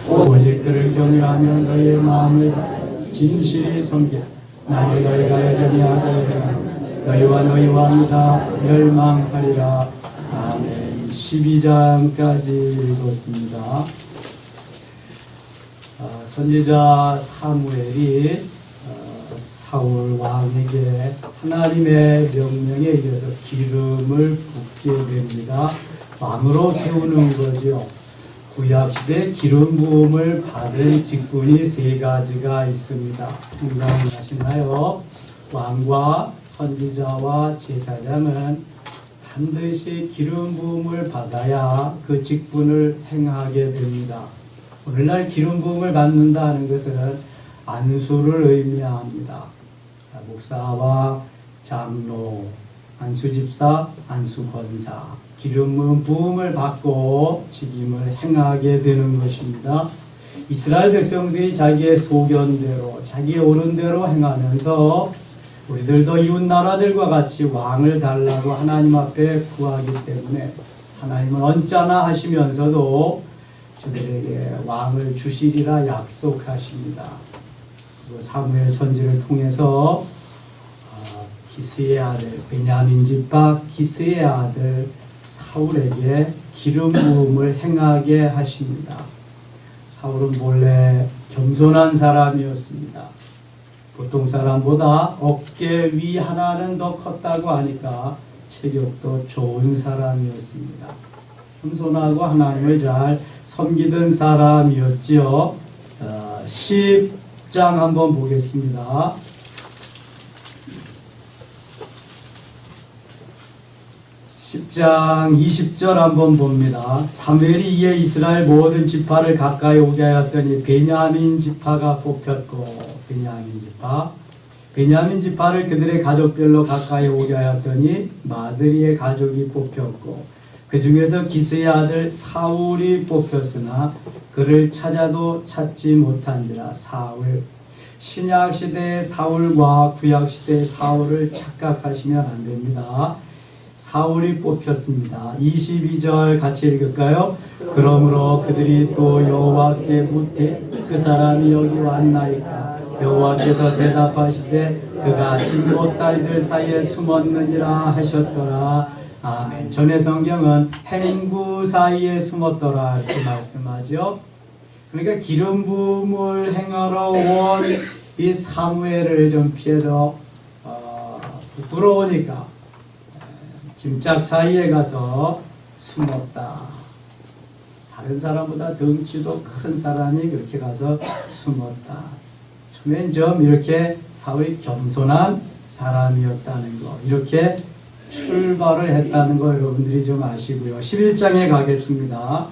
오직 그를 경외하며 너희의 마음을 진실히 섬겨 나를 너희가 여전히 하되 너희와 너희 왕이 다 멸망하리라. 아멘. 12장까지 읽었습니다. 선지자 사무엘이 사울 왕에게 하나님의 명령에 의해서 기름을 붓게 됩니다. 왕으로 세우는 거죠. 구약시대 기름 부음을 받은 직분이 세 가지가 있습니다. 생각나시나요? 왕과 선지자와 제사장은 반드시 기름 부음을 받아야 그 직분을 행하게 됩니다. 오늘날 기름 부음을 받는다는 것은 안수를 의미합니다. 목사와 장로, 안수집사, 안수권사, 기름 부음을 받고 직임을 행하게 되는 것입니다. 이스라엘 백성들이 자기의 소견대로, 자기의 옳은 대로 행하면서 우리들도 이웃 나라들과 같이 왕을 달라고 하나님 앞에 구하기 때문에 하나님은 언짢아 하시면서도 저들에게 왕을 주시리라 약속하십니다. 그리고 사무엘 선지를 통해서 기스의 아들, 베냐민 지파 기스의 아들 사울에게 기름 부음을 행하게 하십니다. 사울은 본래 겸손한 사람이었습니다. 보통 사람보다 어깨 위 하나는 더 컸다고 하니까 체격도 좋은 사람이었습니다. 겸손하고 하나님을 잘 섬기던 사람이었지요. 10장 한번 보겠습니다. 10장 20절 한번 봅니다. 사무엘이 이에 이스라엘 모든 지파를 가까이 오게 하였더니 베냐민 지파가 뽑혔고, 베냐민 지파를 그들의 가족별로 가까이 오게 하였더니 마드리의 가족이 뽑혔고, 그 중에서 기스의 아들 사울이 뽑혔으나 그를 찾아도 찾지 못한지라. 사울, 신약시대의 사울과 구약시대의 사울을 착각하시면 안 됩니다. 사울이 뽑혔습니다. 22절 같이 읽을까요? 그러므로 그들이 또 여호와께 묻되 그 사람이 여기 왔나이까? 여호와께서 대답하시되 그가 진못 딸들 사이에 숨었느니라 하셨더라. 아멘. 전의 성경은 행구 사이에 숨었더라 이렇게 말씀하죠. 그러니까 기름 부음을 행하러 온 이 사무엘을 좀 피해서 부끄러우니까 짐짝 사이에 가서 숨었다. 다른 사람보다 덩치도 큰 사람이 그렇게 가서 숨었다. 처음엔 좀 이렇게 사울이 겸손한 사람이었다는 거, 이렇게 출발을 했다는 거 여러분들이 좀 아시고요. 11장에 가겠습니다.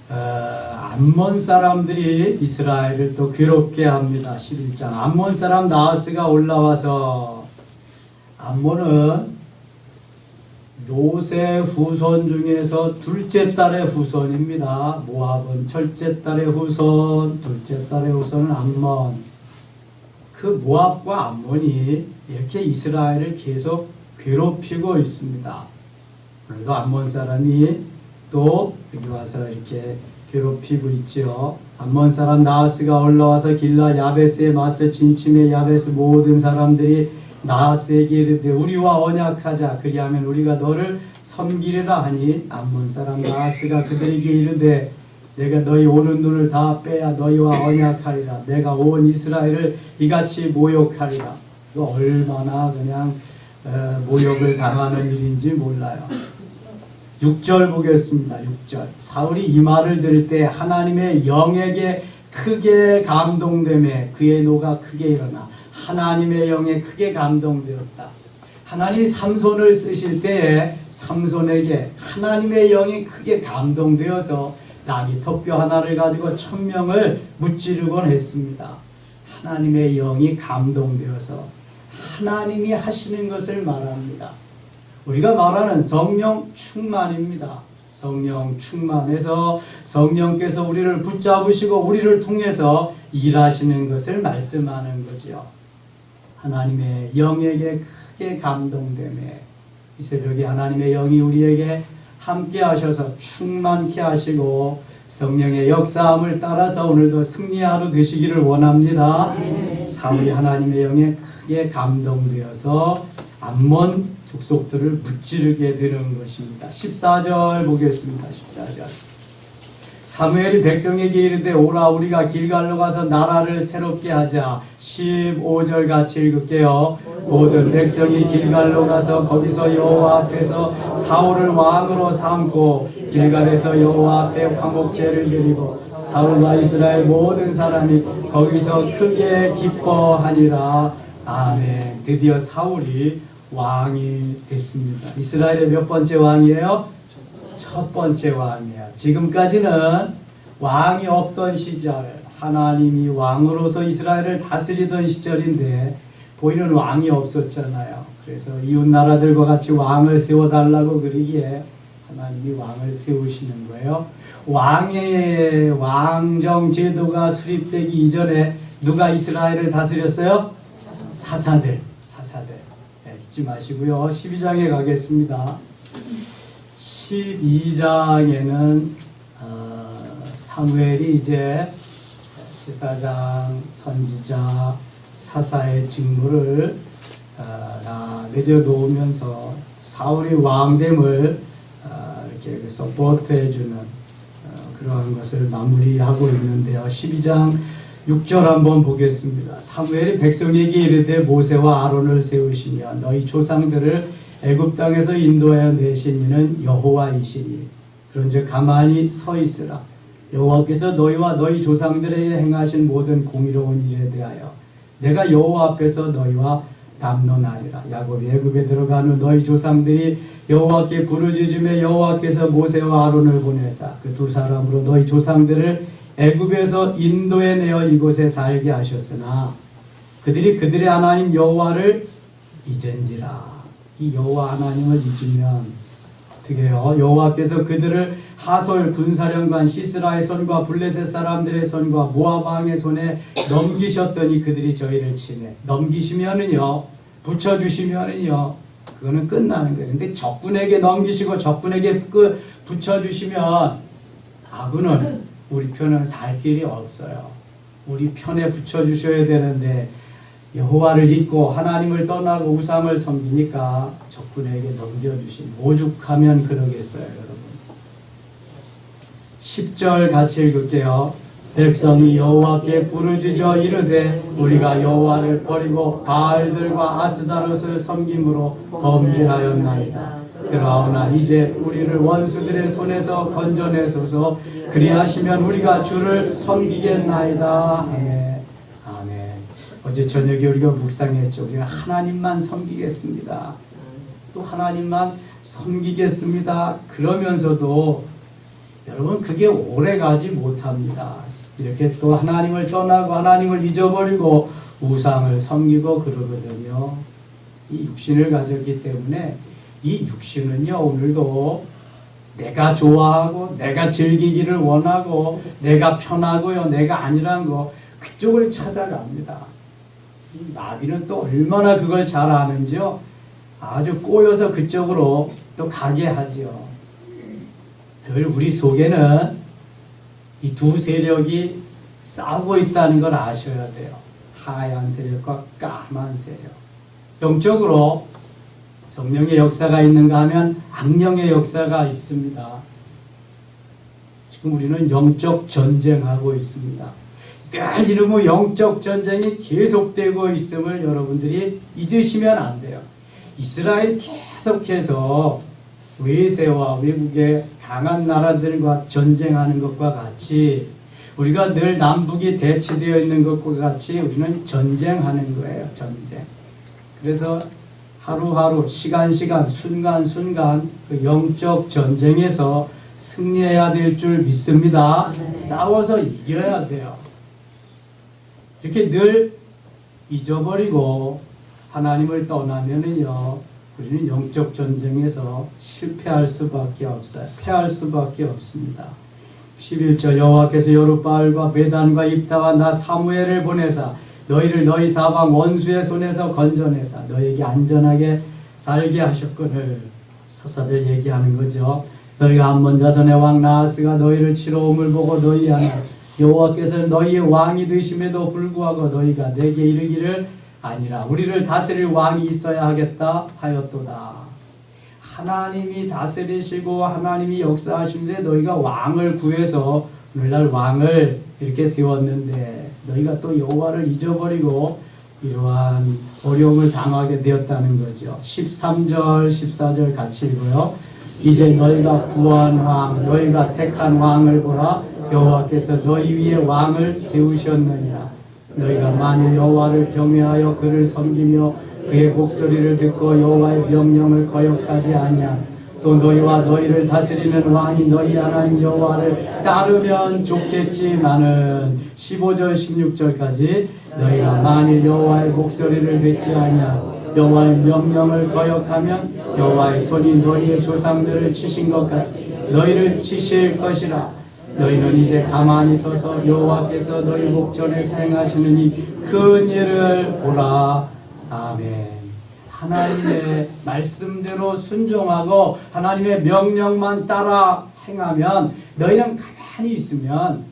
암몬 사람들이 이스라엘을 또 괴롭게 합니다. 11장. 암몬 사람 나하스가 올라와서, 암몬은 롯의 후손 중에서 둘째 딸의 후손입니다. 모압은 첫째 딸의 후손, 둘째 딸의 후손은 암몬. 그 모압과 암몬이 이렇게 이스라엘을 계속 괴롭히고 있습니다. 그래서 암몬 사람이 또 여기 와서 이렇게 괴롭히고 있죠. 암몬 사람 나하스가 올라와서 길라 야베스에 맞서 진침해 야베스 모든 사람들이 나하스에게 이르되 우리와 언약하자. 그리하면 우리가 너를 섬기리라 하니 암몬 사람 나하스가 그들에게 이르되 내가 너희 오는 눈을 다 빼야 너희와 언약하리라. 내가 온 이스라엘을 이같이 모욕하리라. 얼마나 그냥 모욕을 당하는 일인지 몰라요. 6절 보겠습니다. 6절. 사울이 이 말을 들을 때 하나님의 영에게 크게 감동되매 그의 노가 크게 일어나 하나님의 영에 크게 감동되었다. 하나님이 삼손을 쓰실 때에 삼손에게 하나님의 영이 크게 감동되어서 나귀 턱뼈 하나를 가지고 1000명을 무찌르곤 했습니다. 하나님의 영이 감동되어서 하나님이 하시는 것을 말합니다. 우리가 말하는 성령 충만입니다. 성령 충만해서 성령께서 우리를 붙잡으시고 우리를 통해서 일하시는 것을 말씀하는 거죠. 하나님의 영에게 크게 감동되매 이 새벽에 하나님의 영이 우리에게 함께 하셔서 충만케 하시고 성령의 역사함을 따라서 오늘도 승리하루 되시기를 원합니다. 사울이 하나님의 영에 크게 감동되어서 암몬 족속들을 무찌르게 되는 것입니다. 14절 보겠습니다. 14절. 사무엘이 백성에게 이르되 오라 우리가 길갈로 가서 나라를 새롭게 하자. 15절 같이 읽을게요. 모든 백성이 길갈로 가서 거기서 여호와 앞에서 사울을 왕으로 삼고 길갈에서 여호와 앞에 화목제를 드리고 사울과 이스라엘 모든 사람이 거기서 크게 기뻐하니라. 아멘. 드디어 사울이 왕이 됐습니다. 이스라엘의 몇 번째 왕이에요? 첫 번째 왕이에요. 지금까지는 왕이 없던 시절, 하나님이 왕으로서 이스라엘을 다스리던 시절인데 보이는 왕이 없었잖아요. 그래서 이웃 나라들과 같이 왕을 세워달라고 그러기에 하나님이 왕을 세우시는 거예요. 왕의 왕정 제도가 수립되기 이전에 누가 이스라엘을 다스렸어요? 사사들. 네, 잊지 마시고요. 12장에 가겠습니다. 12장에는 사무엘이 이제 제사장, 선지자, 사사의 직무를 다 내려놓으면서 사울이 왕됨을 이렇게 서포트해주는 그러한 것을 마무리하고 있는데요. 12장 6절 한번 보겠습니다. 사무엘이 백성에게 이르되 모세와 아론을 세우시며 너희 조상들을 애굽 땅에서 인도하여 내신 이는 여호와이시니 그런즉 가만히 서 있으라. 여호와께서 너희와 너희 조상들에게 행하신 모든 공의로운 일에 대하여 내가 여호와 앞에서 너희와 담론하리라. 야곱이 애굽에 들어간 후 너희 조상들이 여호와께 부르짖으며 여호와께서 모세와 아론을 보내사 그 두 사람으로 너희 조상들을 애굽에서 인도해 내어 이곳에 살게 하셨으나 그들이 그들의 하나님 여호와를 잊은지라. 이 여호와 하나님을 잊으면 어떻게 해요? 여호와께서 그들을 하솔 군사령관 시스라의 손과 블레셋 사람들의 손과 모압 왕의 손에 넘기셨더니 그들이 저희를 치네. 넘기시면은요, 붙여주시면은요, 그거는 끝나는 거예요. 근데 적군에게 넘기시고 적군에게 붙여주시면 아군은 우리 편은 살 길이 없어요. 우리 편에 붙여주셔야 되는데 여호와를 잊고 하나님을 떠나고 우상을 섬기니까 적군에게 넘겨주신 오죽하면 그러겠어요, 여러분. 10절 같이 읽을게요. 백성이 여호와께 부르짖어 이르되 우리가 여호와를 버리고 바알들과 아스다롯을 섬김으로 범죄하였나이다. 그러나 이제 우리를 원수들의 손에서 건져내소서. 그리하시면 우리가 주를 섬기겠나이다. 아멘. 아멘. 어제 저녁에 우리가 묵상했죠. 우리가 하나님만 섬기겠습니다. 또 하나님만 섬기겠습니다. 그러면서도 여러분 그게 오래가지 못합니다. 이렇게 또 하나님을 떠나고 하나님을 잊어버리고 우상을 섬기고 그러거든요. 이 육신을 가졌기 때문에 이 육신은요 오늘도 내가 좋아하고 내가 즐기기를 원하고 내가 편하고요 내가 아니란 거 그쪽을 찾아갑니다. 이 나비는 또 얼마나 그걸 잘 아는지요. 아주 꼬여서 그쪽으로 또 가게 하지요. 늘 우리 속에는 이 두 세력이 싸우고 있다는 걸 아셔야 돼요. 하얀 세력과 까만 세력. 영적으로 성령의 역사가 있는가 하면 악령의 역사가 있습니다. 지금 우리는 영적 전쟁하고 있습니다. 늘 이러면 영적 전쟁이 계속되고 있음을 여러분들이 잊으시면 안 돼요. 이스라엘 계속해서 외세와 외국의 강한 나라들과 전쟁하는 것과 같이 우리가 늘 남북이 대치되어 있는 것과 같이 우리는 전쟁하는 거예요. 전쟁. 그래서 하루하루 시간 순간 그 영적 전쟁에서 승리해야 될 줄 믿습니다. 싸워서 이겨야 돼요. 이렇게 늘 잊어버리고 하나님을 떠나면은요 우리는 영적 전쟁에서 실패할 수밖에 없어요. 패할 수밖에 없습니다. 11절 여호와께서 여룻바알과 베단과 입다와 나 사무엘을 보내사 너희를 너희 사방 원수의 손에서 건져내사 너희에게 안전하게 살게 하셨거늘. 사사들 얘기하는 거죠. 너희가 암몬 자손의 왕 나하스가 너희를 치러 옴을 보고 너희 안에 여호와께서 너희의 왕이 되심에도 불구하고 너희가 내게 이르기를 아니라 우리를 다스릴 왕이 있어야 하겠다 하였도다. 하나님이 다스리시고 하나님이 역사하시는데 너희가 왕을 구해서 오늘날 왕을 이렇게 세웠는데 너희가 또 여호와를 잊어버리고 이러한 어려움을 당하게 되었다는 거죠. 13절 14절 같이 읽어요. 이제 너희가 구한 왕 너희가 택한 왕을 보라. 여호와께서 너희 위에 왕을 세우셨느니라. 너희가 만일 여호와를 경외하여 그를 섬기며 그의 목소리를 듣고 여호와의 명령을 거역하지 아니하면 또 너희와 너희를 다스리는 왕이 너희 하나님 여호와를 따르면 좋겠지만은 15절 16절까지 너희가 만일 여호와의 목소리를 듣지 아니하고 여호와의 명령을 거역하면 여호와의 손이 너희의 조상들을 치신 것 같이 너희를 치실 것이라. 너희는 이제 가만히 서서 여호와께서 너희 목전에 행하시는 이 큰 일을 보라. 아멘. 하나님의 말씀대로 순종하고 하나님의 명령만 따라 행하면 너희는 가만히 있으면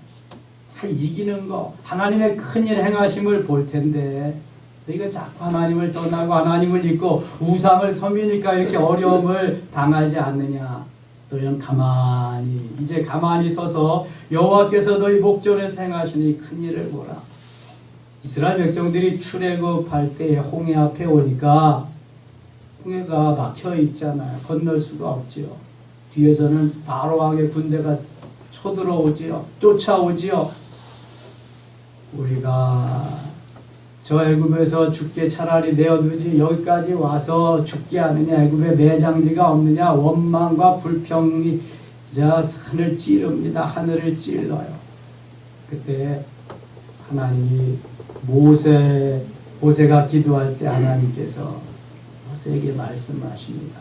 다 이기는 거 하나님의 큰일 행하심을 볼 텐데 너희가 자꾸 하나님을 떠나고 하나님을 잊고 우상을 섬기니까 이렇게 어려움을 당하지 않느냐. 너희는 이제 가만히 서서 여호와께서 너희 목전에 행하시니 큰일을 보라. 이스라엘 백성들이 출애굽할 때에 홍해 앞에 오니까 홍해가 막혀 있잖아요. 건널 수가 없지요. 뒤에서는 바로 왕의 군대가 쳐들어오지요. 쫓아오지요. 우리가 저 애굽에서 죽게 차라리 내어두지 여기까지 와서 죽게 하느냐. 애굽에 매장지가 없느냐. 원망과 불평이 산을 찌릅니다. 하늘을 찔러요. 그때 하나님이 모세가 기도할 때 하나님께서 모세에게 말씀하십니다.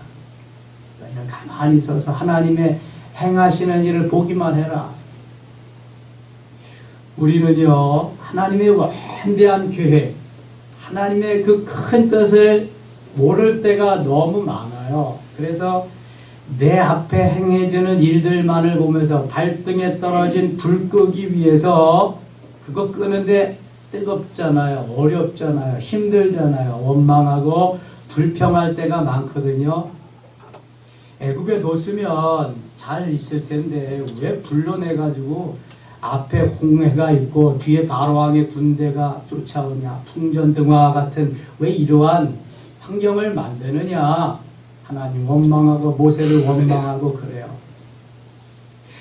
너희는 가만히 서서 하나님의 행하시는 일을 보기만 해라. 우리는요 하나님의 원대한 계획 하나님의 그 큰 뜻을 모를 때가 너무 많아요. 그래서 내 앞에 행해지는 일들만을 보면서 발등에 떨어진 불 끄기 위해서 그거 끄는데 뜨겁잖아요. 어렵잖아요. 힘들잖아요. 원망하고 불평할 때가 많거든요. 애굽에 놓으면 잘 있을 텐데 왜 불러내가지고 앞에 홍해가 있고 뒤에 바로왕의 군대가 쫓아오냐. 풍전등화 같은 왜 이러한 환경을 만드느냐. 하나님 원망하고 모세를 원망하고 그래요.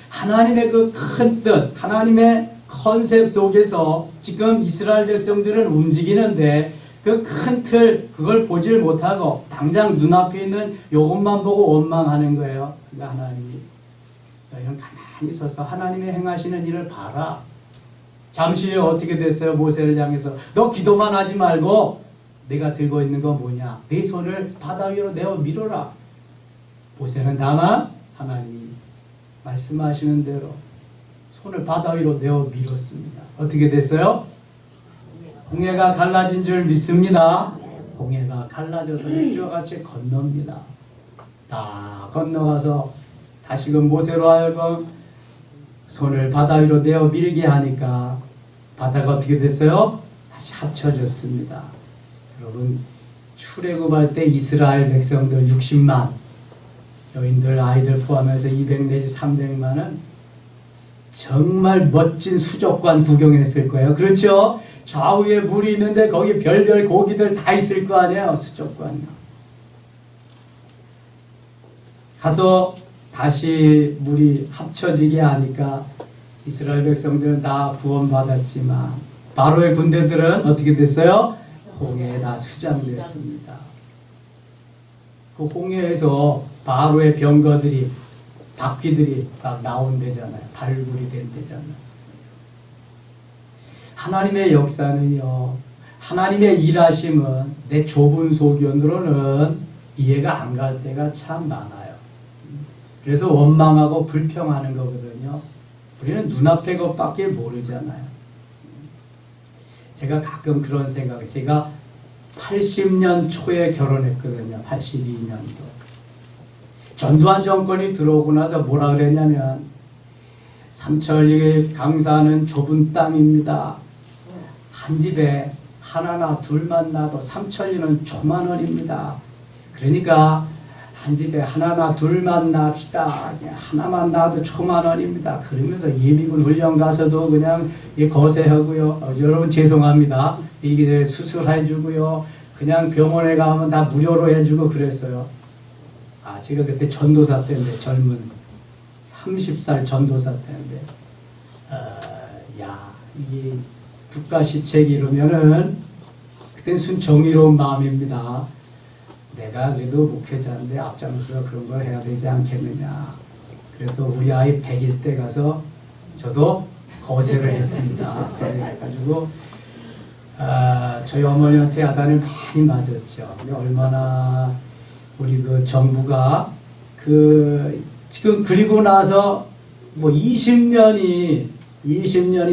하나님의 그 큰 뜻 하나님의 컨셉 속에서 지금 이스라엘 백성들은 움직이는데 그 큰 틀 그걸 보질 못하고 당장 눈앞에 있는 요것만 보고 원망하는 거예요. 그러니까 하나님이 너희는 가만히 서서 하나님의 행하시는 일을 봐라. 잠시 후에 어떻게 됐어요? 모세를 향해서 너 기도만 하지 말고 내가 들고 있는 건 뭐냐? 네 손을 바다 위로 내어 밀어라. 모세는 다만 하나님이 말씀하시는 대로 손을 바다 위로 내어 밀었습니다. 어떻게 됐어요? 홍해가 갈라진 줄 믿습니다. 홍해가 갈라져서 육지와 같이 건넙니다. 다 건너가서 다시금 모세로 하여금 손을 바다 위로 내어 밀게 하니까 바다가 어떻게 됐어요? 다시 합쳐졌습니다. 여러분 출애굽할 때 이스라엘 백성들 60만 여인들 아이들 포함해서 200 내지 300만은 정말 멋진 수족관 구경했을 거예요. 그렇죠? 좌우에 물이 있는데 거기 별별 고기들 다 있을 거 아니에요. 수족관 가서 다시 물이 합쳐지게 하니까 이스라엘 백성들은 다 구원받았지만 바로의 군대들은 어떻게 됐어요? 홍해에 다 수장됐습니다. 그 홍해에서 바로의 병거들이 바퀴들이 막 나온대잖아요. 발굴이 된대잖아요. 하나님의 역사는요. 하나님의 일하심은 내 좁은 소견으로는 이해가 안 갈 때가 참 많아요. 그래서 원망하고 불평하는 거거든요. 우리는 눈앞의 것밖에 모르잖아요. 제가 가끔 그런 생각을 제가 80년 초에 결혼했거든요. 82년도. 전두환 정권이 들어오고 나서 뭐라 그랬냐면 삼천리 강산은 좁은 땅입니다. 한 집에 하나나 둘만 낳아도 삼천리는 조만원입니다. 그러니까 한 집에 하나나 둘만 낳읍시다. 하나만 낳아도 초만원입니다. 그러면서 예비군 훈련 가서도 그냥 거세하고요. 여러분 죄송합니다. 이게 수술해주고요. 그냥 병원에 가면 다 무료로 해주고 그랬어요. 아, 제가 그때 전도사 때인데, 젊은 30살 전도사 때인데, 야, 이게 국가시책이 이러면은 그땐 순정의로운 마음입니다. 내가 그래도 목회자인데 앞장서서 그런 걸 해야 되지 않겠느냐. 그래서 우리 아이 100일 때 가서 저도 거세를 했습니다. 그래가지고 저희 어머니한테 야단을 많이 맞았죠. 근데 얼마나 우리 그 정부가 지금 그리고 나서 뭐 20년이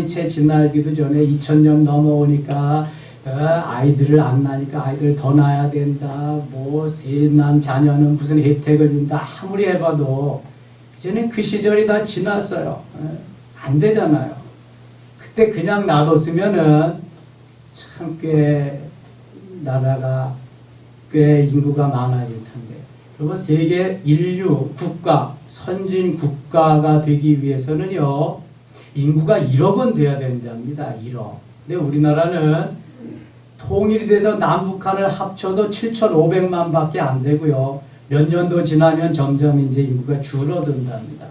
채 지나기도 전에 2000년 넘어오니까 아이들을 안 낳으니까 아이들 더 낳아야 된다. 뭐 셋난 자녀는 무슨 혜택을 준다. 아무리 해봐도 이제는 그 시절이 다 지났어요. 안 되잖아요. 그때 그냥 놔뒀으면은 참 꽤 나라가 꽤 인구가 많아질 텐데. 그리고 세계 인류 국가 선진 국가가 되기 위해서는요 인구가 1억은 돼야 된답니다. 1억. 근데 우리나라는 통일이 돼서 남북한을 합쳐도 7,500만 밖에 안 되고요. 몇 년도 지나면 점점 이제 인구가 줄어든답니다.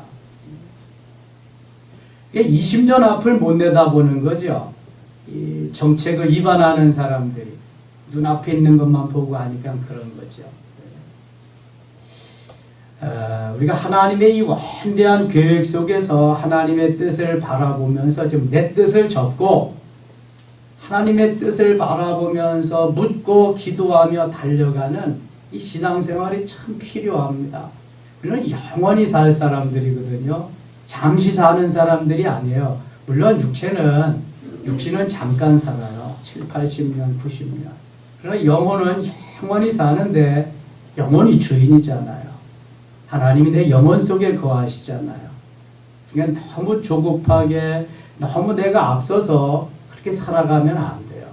20년 앞을 못 내다보는 거죠. 이 정책을 위반하는 사람들이 눈앞에 있는 것만 보고 하니까 그런 거죠. 우리가 하나님의 이 원대한 계획 속에서 하나님의 뜻을 바라보면서 좀 내 뜻을 접고 하나님의 뜻을 바라보면서 묻고 기도하며 달려가는 이 신앙생활이 참 필요합니다. 우리는 영원히 살 사람들이거든요. 잠시 사는 사람들이 아니에요. 물론 육신은 잠깐 살아요. 7, 80년, 90년. 그러나 영혼은 영원히 사는데 영혼이 주인이잖아요. 하나님이 내 영혼 속에 거하시잖아요. 그러니까 너무 조급하게 너무 내가 앞서서 그렇게 살아가면 안 돼요.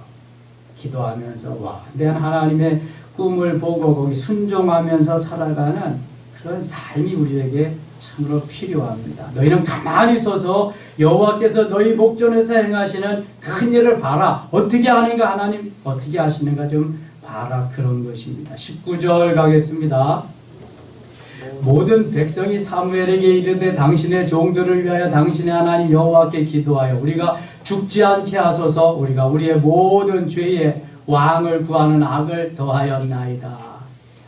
기도하면서 완대한 하나님의 꿈을 보고 거기 순종하면서 살아가는 그런 삶이 우리에게 참으로 필요합니다. 너희는 가만히 서서 여호와께서 너희 목전에서 행하시는 큰 일을 봐라. 어떻게 하는가 하나님 어떻게 하시는가 좀 봐라. 그런 것입니다. 19절 가겠습니다. 모든 백성이 사무엘에게 이르되 당신의 종들을 위하여 당신의 하나님 여호와께 기도하여 우리가 죽지 않게 하소서. 우리가 우리의 모든 죄에 왕을 구하는 악을 더하였나이다.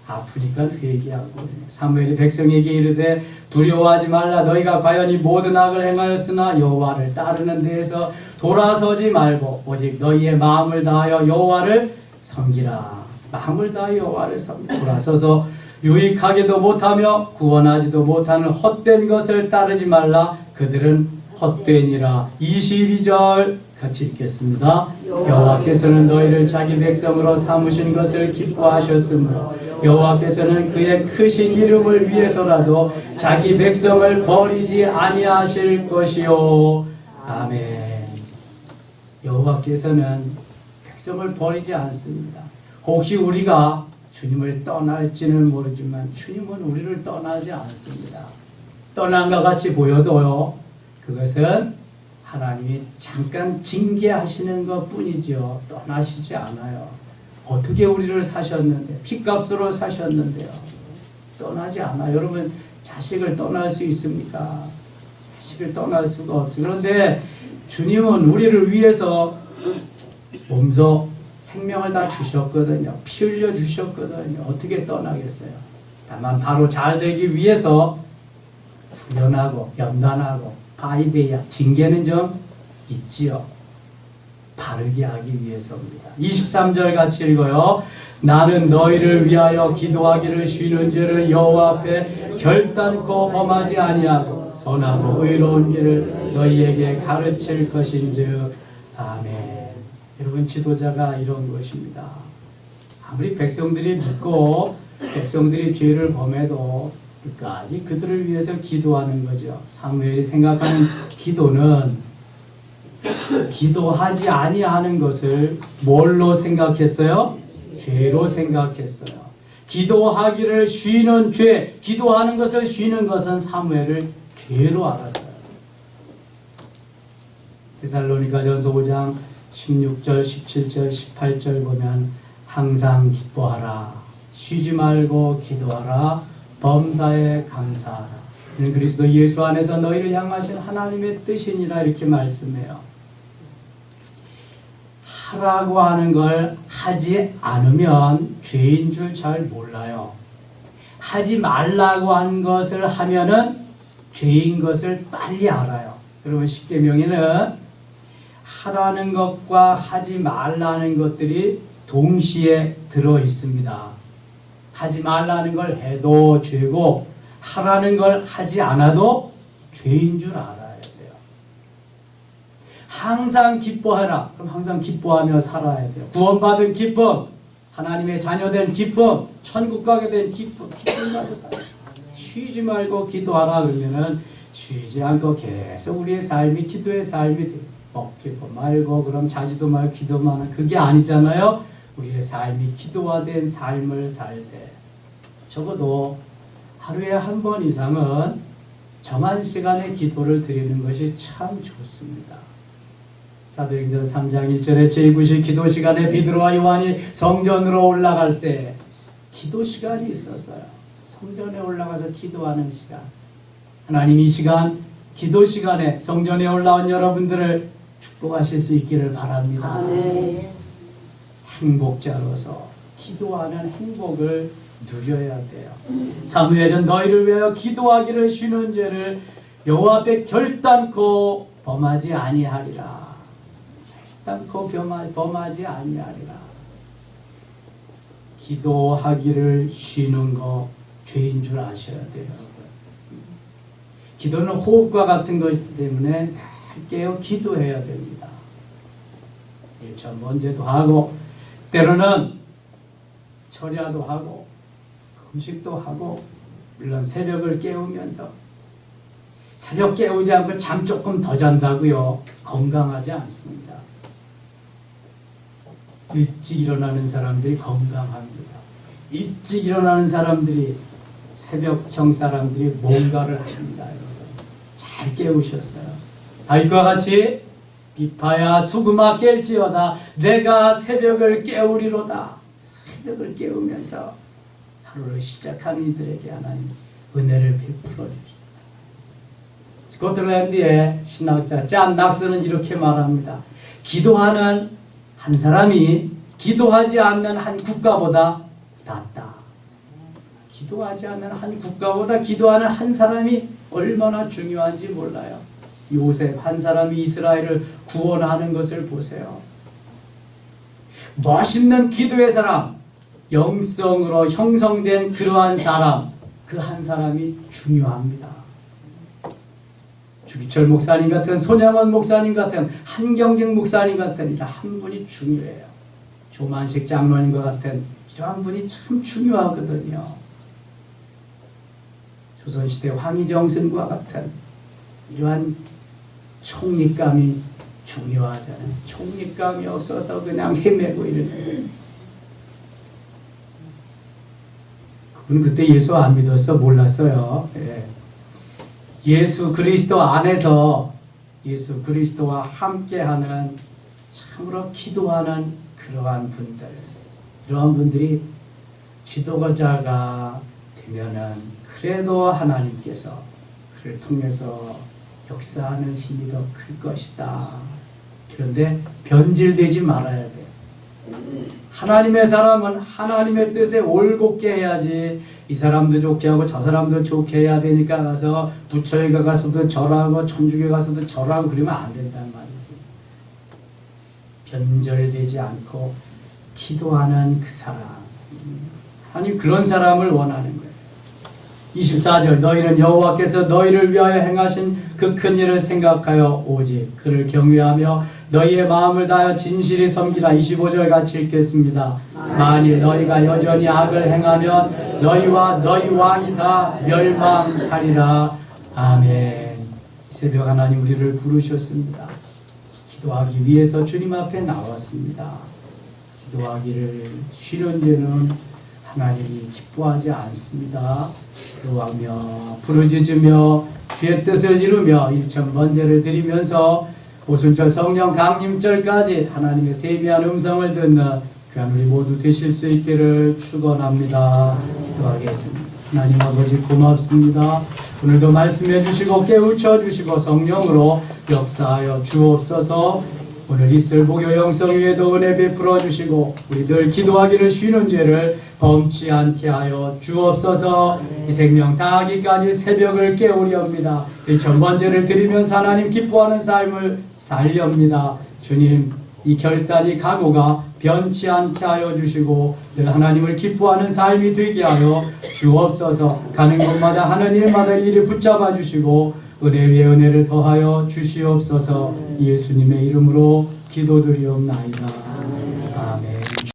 아프니까 회개하고. 사무엘이 백성에게 이르되 두려워하지 말라. 너희가 과연 이 모든 악을 행하였으나 여호와를 따르는 데에서 돌아서지 말고 오직 너희의 마음을 다하여 여호와를 섬기라. 마음을 다하여 여호와를 섬기라. 돌아서서 유익하게도 못하며 구원하지도 못하는 헛된 것을 따르지 말라. 그들은 헛되니라. 22절 같이 읽겠습니다. 여호와께서는 너희를 자기 백성으로 삼으신 것을 기뻐하셨으므로 여호와께서는 그의 크신 이름을 위해서라도 자기 백성을 버리지 아니하실 것이요. 아멘. 여호와께서는 백성을 버리지 않습니다. 혹시 우리가 주님을 떠날지는 모르지만 주님은 우리를 떠나지 않습니다. 떠난 것 같이 보여도요. 그것은 하나님이 잠깐 징계하시는 것 뿐이지요. 떠나시지 않아요. 어떻게 우리를 사셨는데 핏값으로 사셨는데요. 떠나지 않아요. 여러분 자식을 떠날 수 있습니까? 자식을 떠날 수가 없어요. 그런데 주님은 우리를 위해서 몸소 생명을 다 주셨거든요. 피 흘려 주셨거든요. 어떻게 떠나겠어요? 다만 바로 잘 되기 위해서 훈련하고 연단하고 바이데야 징계는 좀 있지요. 바르게 하기 위해서입니다. 23절 같이 읽어요. 나는 너희를 위하여 기도하기를 쉬는 죄를 여호와 앞에 결단코 범하지 아니하고 선하고 의로운 길을 너희에게 가르칠 것인즉. 아멘. 여러분 지도자가 이런 것입니다. 아무리 백성들이 믿고 백성들이 죄를 범해도 끝까지 그들을 위해서 기도하는 거죠. 사무엘이 생각하는 기도는 기도하지 아니하는 것을 뭘로 생각했어요? 죄로 생각했어요. 기도하기를 쉬는 죄, 기도하는 것을 쉬는 것은 사무엘을 죄로 알았어요. 데살로니가전서 5장 16절, 17절, 18절 보면 항상 기뻐하라, 쉬지 말고 기도하라, 범사에 감사하라. 이는 그리스도 예수 안에서 너희를 향하신 하나님의 뜻이니라 이렇게 말씀해요. 하라고 하는 걸 하지 않으면 죄인 줄 잘 몰라요. 하지 말라고 한 것을 하면은 죄인 것을 빨리 알아요. 여러분 십계명에는 하라는 것과 하지 말라는 것들이 동시에 들어 있습니다. 하지 말라는 걸 해도 죄고 하라는 걸 하지 않아도 죄인 줄 알아야 돼요. 항상 기뻐하라. 그럼 항상 기뻐하며 살아야 돼요. 구원받은 기쁨, 하나님의 자녀된 기쁨, 천국 가게 된 기쁨, 기쁨 가지고 살아요. 쉬지 말고 기도하라 그러면은 쉬지 않고 계속 우리의 삶이 기도의 삶이 돼요. 먹기도 말고 그럼 자지도 말고 기도만 하는 그게 아니잖아요. 우리의 삶이 기도화된 삶을 살 때 적어도 하루에 한 번 이상은 정한 시간에 기도를 드리는 것이 참 좋습니다. 사도행전 3장 1절에 제9시 기도 시간에 베드로와 요한이 성전으로 올라갈 때 기도 시간이 있었어요. 성전에 올라가서 기도하는 시간. 하나님 이 시간 기도 시간에 성전에 올라온 여러분들을 축복하실 수 있기를 바랍니다. 네. 행복자로서 기도하는 행복을 누려야 돼요. 사무엘은 너희를 위하여 기도하기를 쉬는 죄를 여호와 앞에 결단코 범하지 아니하리라. 결단코 범하지 아니하리라. 기도하기를 쉬는 거 죄인 줄 아셔야 돼요. 기도는 호흡과 같은 것이기 때문에 늘 깨어 기도해야 됩니다. 일천 번제도 하고 때로는 철야도 하고 금식도 하고 물론 새벽을 깨우면서 새벽 깨우지 않고 잠 조금 더 잔다고요. 건강하지 않습니다. 일찍 일어나는 사람들이 건강합니다. 일찍 일어나는 사람들이 새벽형 사람들이 뭔가를 합니다. 여러분. 잘 깨우셨어요. 다윗과 같이 비파야 수금아 깰지어다 내가 새벽을 깨우리로다. 새벽을 깨우면서 하루를 시작하는 이들에게 하나님 은혜를 베풀어 주십니다. 스코틀랜드의 신학자 잔 낙스는 이렇게 말합니다. 기도하는 한 사람이 기도하지 않는 한 국가보다 낫다. 기도하지 않는 한 국가보다 기도하는 한 사람이 얼마나 중요한지 몰라요. 요셉 한 사람이 이스라엘을 구원하는 것을 보세요. 멋있는 기도의 사람, 영성으로 형성된 그러한 사람, 그 한 사람이 중요합니다. 주기철 목사님 같은, 손양원 목사님 같은, 한경직 목사님 같은 이런 한 분이 중요해요. 조만식 장로님과 같은 이러한 분이 참 중요하거든요. 조선시대 황희정 스님과 같은 이러한 총리감이 중요하잖아요. 총리감이 없어서 그냥 헤매고 이러는. 그분 그때 예수 안 믿어서 몰랐어요. 예. 예수 그리스도 안에서 예수 그리스도와 함께하는 참으로 기도하는 그러한 분들, 이러한 분들이 지도자가 되면은 그래도 하나님께서 그를 통해서 역사하는 힘이 더 클 것이다. 그런데 변질되지 말아야 돼요. 하나님의 사람은 하나님의 뜻에 올곧게 해야지. 이 사람도 좋게 하고 저 사람도 좋게 해야 되니까 가서 부처에 가서도 절하고 천주교 가서도 절하고 그러면 안 된다는 말이지. 변절되지 않고 기도하는 그 사람, 하나님 그런 사람을 원하는 거예요. 24절 너희는 여호와께서 너희를 위하여 행하신 그 큰 일을 생각하여 오직 그를 경외하며 너희의 마음을 다하여 진실히 섬기라. 25절 같이 읽겠습니다. 만일 너희가 여전히 악을 행하면 너희와 너희 왕이 다 멸망하리라. 아멘. 새벽 하나님 우리를 부르셨습니다. 기도하기 위해서 주님 앞에 나왔습니다. 기도하기를 쉬는 데는 하나님이 기뻐하지 않습니다. 기도하며 부르짖으며 주의 뜻을 이루며 일천번제를 드리면서 오순절 성령 강림절까지 하나님의 세미한 음성을 듣는 귀한 우리 모두 되실 수 있기를 축원합니다. 기도하겠습니다. 하나님 아버지 고맙습니다. 오늘도 말씀해 주시고 깨우쳐 주시고 성령으로 역사하여 주옵소서. 오늘 있을 목요 영성 위에도 은혜 베풀어 주시고 우리 늘 기도하기를 쉬는 죄를 범치 않게 하여 주옵소서. 이 생명 다하기까지 새벽을 깨우렵니다. 일천번제를 드리면서 하나님 기뻐하는 삶을 살렵니다. 주님, 이 결단이 각오가 변치 않게 하여 주시고 늘 하나님을 기뻐하는 삶이 되게 하여 주옵소서. 가는 곳마다 하는 일마다 이리 붙잡아 주시고 은혜 위에 은혜를 더하여 주시옵소서. 예수님의 이름으로 기도드리옵나이다.